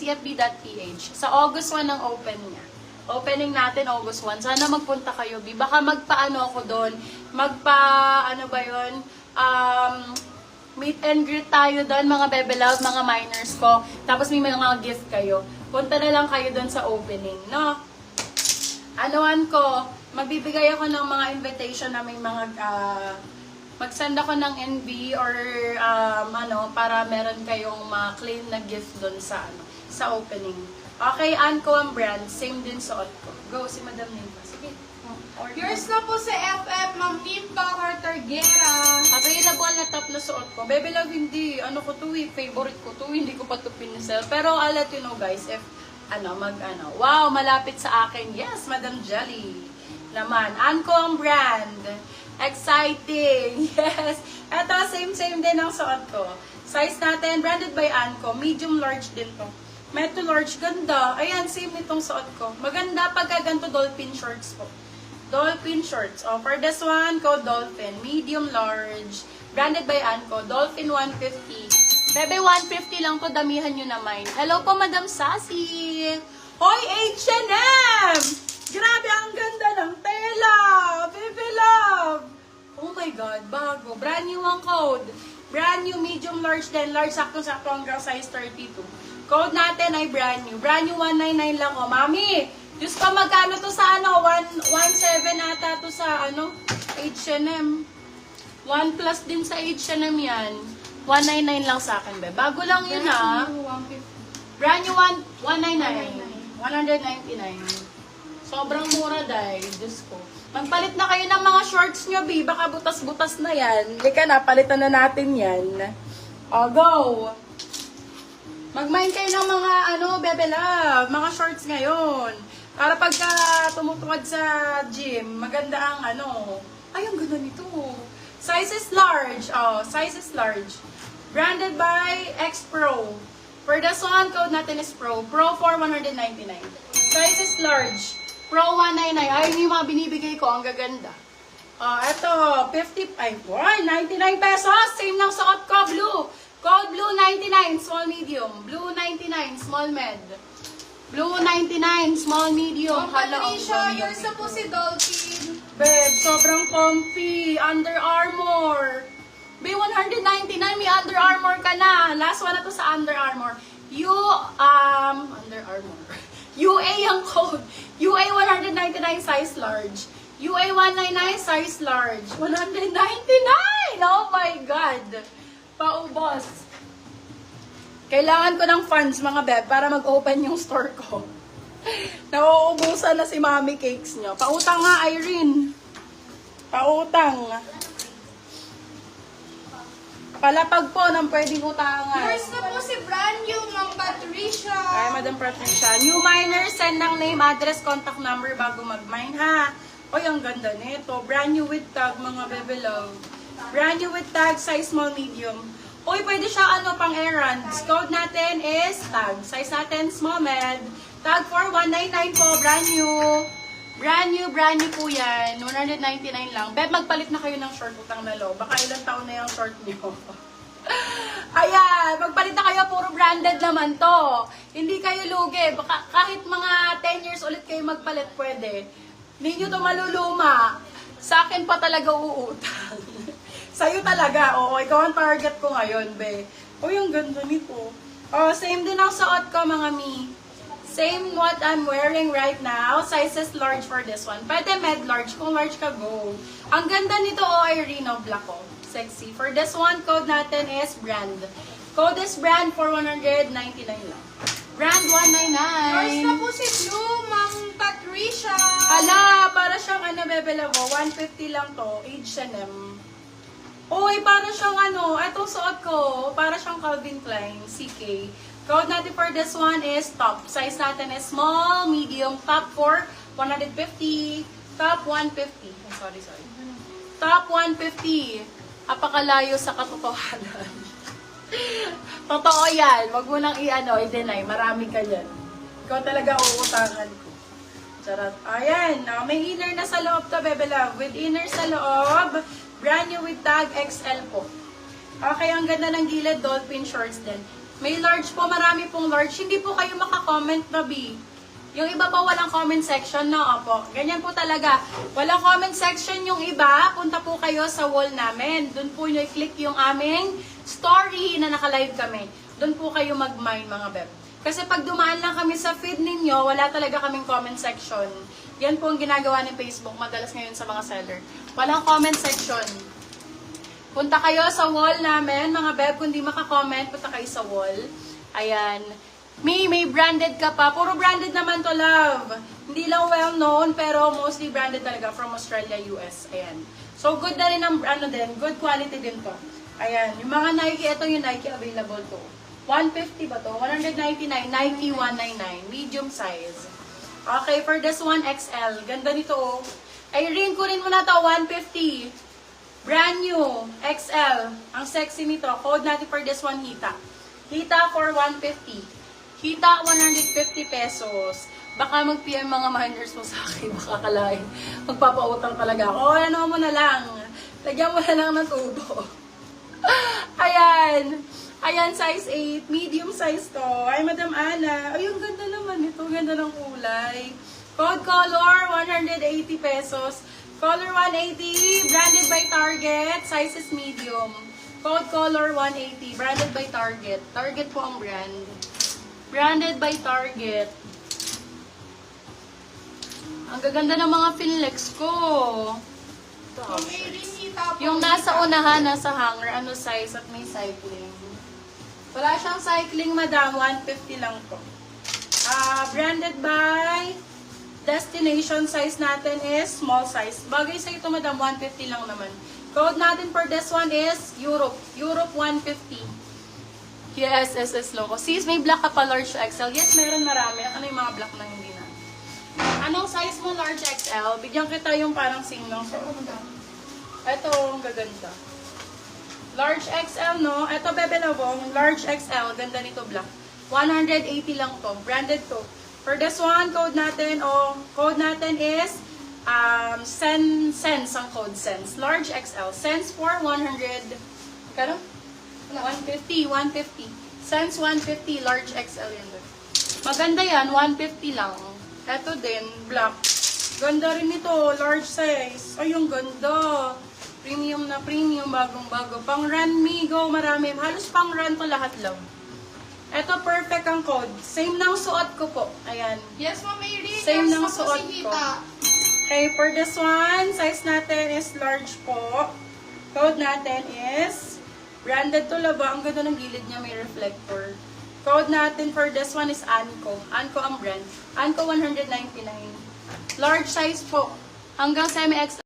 cfb.ph. Sa August 1 ang open niya. Opening natin August 1. Sana magpunta kayo, B. Baka magpaano ako doon. Ano ba yun? Meet and greet tayo doon, mga bebe love, mga minors ko. Tapos may mga gift kayo. Punta na lang kayo doon sa opening, no? Anoan ko, magbibigay ako ng mga invitation na may mga, mag-send ako ng NB or, para meron kayong ma-claim na gift doon sa, sa opening. Okay, Ann ko ang brand. Same din suot ko. Go, si Madam Nimpa. Sige. Yours na po sa FF, Ma'am Nimpa Cartagena. Available na top na suot ko. Baby love, hindi. Ano ko to favorite ko to. Hindi ko pa to pinsel. Pero I'll let you know guys if, wow, malapit sa akin. Yes, Madam Jelly. Naman. Ann ko ang brand. Exciting. Yes. Ito, same din ang suot ko. Size natin, branded by Ann ko. Medium large din to. Meto large, ganda. Ayan, same nitong suot ko. Maganda pagka ganito dolphin shorts po. Dolphin shorts. Oh, for this one, code Dolphin. Medium large. Branded by Anco. Dolphin 150. Bebe, 150 lang to. Damihan nyo naman. Hello po, Madam Sassy. Hoy, H&M! Grabe, ang ganda ng tela. Bebe love. Oh my God, bago. Brand new ang code. Brand new, medium large din. Large, sakto-sakto hanggang size 32. Code natin ay brand new. Brand new 199 lang, oh. Mami, Diyos ko, magkano to sa 117 ata to sa H&M. 1 plus din sa H&M yan. 199 lang sa akin, be. Bago lang yun, ha. Brand new 199. 199. Sobrang mura dahil. Diyos ko. Magpalit na kayo ng mga shorts nyo, be. Baka butas-butas na yan. Lika na, palitan na natin yan. O, go! Mag-mind kayo ng mga, bebe love, mga shorts ngayon. Para pagka tumutuwad sa gym, maganda ang ay, ang ganda nito. Size is large. Oh, size is large. Branded by X Pro. For this one, code natin is Pro. Pro for 199. Size is large. Pro 199. Ay, yung mga binibigay ko, ang gaganda. Eto, 99 pesos. Same ng suot ko, blue. Code blue 99, small medium. Blue 99, small med. Blue 99, small medium. Patricia, yours na po si Dolphin. Babe, sobrang comfy. Under Armour. Babe, 199, may Under Armour ka na. Last one na to sa Under Armour. Under Armour. UA ang code. UA 199, size large. UA 199, size large. 199! Oh my God! Paubos. Kailangan ko ng funds, mga beb, para mag-open yung store ko. Nauubusan na si Mommy Cakes nyo. Pautang nga, Irene. Pautang. Palapag po ng pwedeng utangan. Yours na po si brand new, Ma'am Patricia. Ay, Madam Patricia. New miner, send ng name, address, contact number bago mag-mine, ha? Oy, ang ganda nito. Brand new with tag, mga bebe love. Brand new with tag, size small, medium. Uy, pwede siya pang errands. Code natin is tag. Size natin small med. Tag for 199 po, brand new. Brand new po yan. 199 lang. Beb, magpalit na kayo ng short utang na lo. Baka ilang taon na yung short niyo. Ayan, magpalit na kayo. Puro branded naman to. Hindi kayo lugi. Baka kahit mga 10 years ulit kayo magpalit, pwede. Hindi nyo to maluluma. Sa akin pa talaga uutang. Sa'yo talaga, oo. Ikaw ang target ko ngayon, be. Uy, ang ganda nito. Oh, same din ang suot ko, mga mi. Same what I'm wearing right now. Sizes large for this one. Pwede med large. Kung large ka, go. Ang ganda nito, Irene, black, oh. Sexy. For this one, code natin is brand. Code is brand for 199 lang. Brand 199. Yours na po si Blue, Ma'am Patricia. Ala, para siyang bebe lavo. 150 lang to. H&M. Uy, para siyang itong suot ko, para siyang Calvin Klein, CK. Code natin for this one is top. Size natin is small, medium, top for 150, top 150. Oh, sorry. Top 150. Apakalayo sa katotohanan. Totoo yan. Wag mo nang i-deny. Marami ka yan. Ikaw talaga uutangan ko. Charot. Ayan. May inner na sa loob to, bebe love. With inner sa loob, brand new with tag XL po. Okay, ang ganda ng gilid, dolphin shorts din. May large po, marami pong large. Hindi po kayo makakomment, baby. Yung iba po walang comment section, no? Opo. Ganyan po talaga. Walang comment section yung iba. Punta po kayo sa wall namin. Doon po nyo i-click yung aming story na naka-live kami. Doon po kayo mag-mine, mga beb. Kasi pag dumaan lang kami sa feed ninyo, wala talaga kaming comment section. Yan po ang ginagawa ng Facebook madalas ngayon sa mga seller. Walang comment section. Punta kayo sa wall namin, mga beb. Kung di makakomment, punta kayo sa wall. Ayan. May branded ka pa. Puro branded naman to, love. Hindi lang well-known, pero mostly branded talaga from Australia, US. Ayan. So, good na rin ang, good quality din to. Ayan. Yung mga Nike, ito yung Nike available to. 150 ba to? 199, Nike 199. Medium size. Okay, for this one, XL. Ganda nito, oh. Irene, kunin mo na to, 150. Brand new, XL. Ang sexy nito. Code natin for this one, Hita. Hita for 150. Hita, 150 pesos. Baka mag-PM mga minors mo sa akin. Baka kalain. Magpapautang talaga ako. O, ano mo na lang. Lagyan mo na lang ng tubo. Ayan. Ayan, size 8. Medium size to. Ay, Madam Ana. Ay, ang ganda naman ito. Ganda ng kulay. Code color, 180 pesos. Color 180, branded by Target, size is medium. Code color 180, branded by Target. Target po ang brand. Branded by Target. Ang gaganda ng mga Finlex ko. Ma'am Irene, hita po. Yung nasa unahan, nasa hanger, ano size at may cycling. Wala siyang cycling, madam. 150 lang to. Branded by Destination. Size natin is small size. Bagay sa ito, madam, 150 lang naman. Code natin for this one is Europe. Europe 150. Yes, SS logo. Sis, may black ka pa, large XL. Yes, meron marami. Ano yung mga black na hindi na? Anong size mo, large XL? Bigyan kita yung parang single. Ito, ang gaganda. Large XL, no? Ito, Bebe Lobong. Large XL. Ganda nito, black. 180 lang to. Branded to. For this one, code natin is Sense ang code, Sense. Large XL. Sense for 100. Kano? 150. Sense 150. Large XL yan doon. Maganda yan. 150 lang. Ito din, black. Ganda rin ito. Large size. Ay, yung ganda. Premium na premium. Bagong-bago. Pang run, Migo. Marami. Halos pang run to lahat lang. Ito, perfect ang code. Same ng suot ko po. Ayan. Yes, Ma'am Irene. Same Yes, ng po suot si ko. Hita. Okay, for this one, size natin is large po. Code natin is branded to laba. Ang ganda ng gilid niya, may reflector. Code natin for this one is Anko. Anko ang brand. Anko 199. Large size po. Hanggang semi-XL.